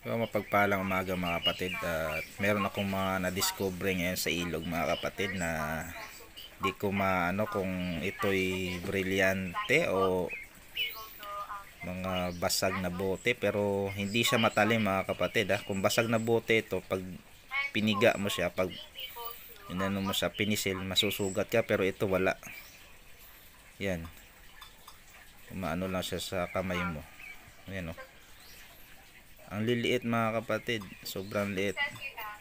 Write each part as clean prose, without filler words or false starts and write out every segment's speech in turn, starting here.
So, mapagpalang umaga mga kapatid, at meron akong mga na-discover ngayon sa ilog mga kapatid na di ko maano kung ito'y brilyante o mga basag na bote, pero hindi siya matalim mga kapatid Kung basag na bote ito, pag piniga mo siya, pag inano mo sa pinisil, masusugat ka, pero ito wala. Yan, maano lang siya sa kamay mo. Yan o. Ang liliit mga kapatid, sobrang liit.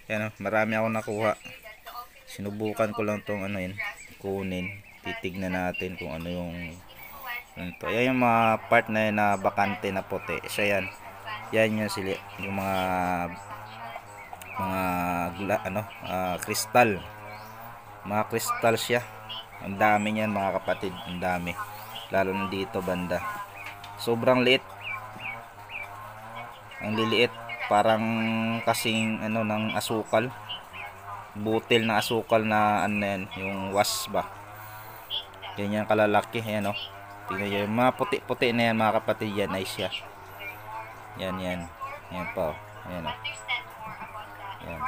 Yan, marami ako nakuha. Sinubukan ko lang tong ano yun, kunin. Titignan natin kung ano yung ito. Yan yung mga part na yun na bakante na puti. Siya yan. Yan yung sili, yung mga kristal. Mga kristal siya. Ang dami niyan mga kapatid, ang dami. Lalo na dito banda. Sobrang liit. Ang liliit, parang kasing ano ng asukal, butil na asukal na ano yan, yung was ba, ganyan kalalaki. Yan o, tingnan nyo yung mga puti-puti na yan mga kapatid, yan ay siya. Yan pa o, yan o, yan.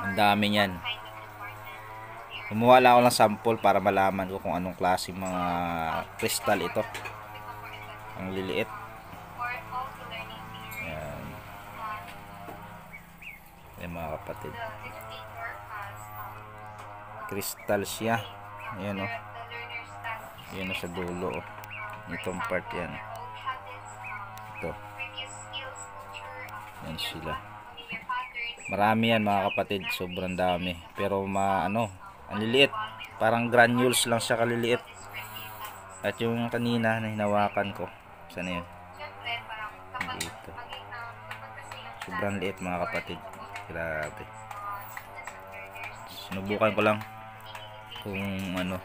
Ang dami yan. Kumuha lang ako ng sample para malaman ko kung anong klase mga kristal ito. Ang liliit. Yan mga kapatid, kristal siya. Ayan o, yan o sa dulo o. Itong part yan, ito, yan sila. Marami yan mga kapatid, sobrang dami. Pero ang liliit, parang granules lang siya kaliliit. At yung kanina na hinawakan ko, saan yun? Dito. Sobrang liit mga kapatid, grabe. Sinubukan ko lang kung ano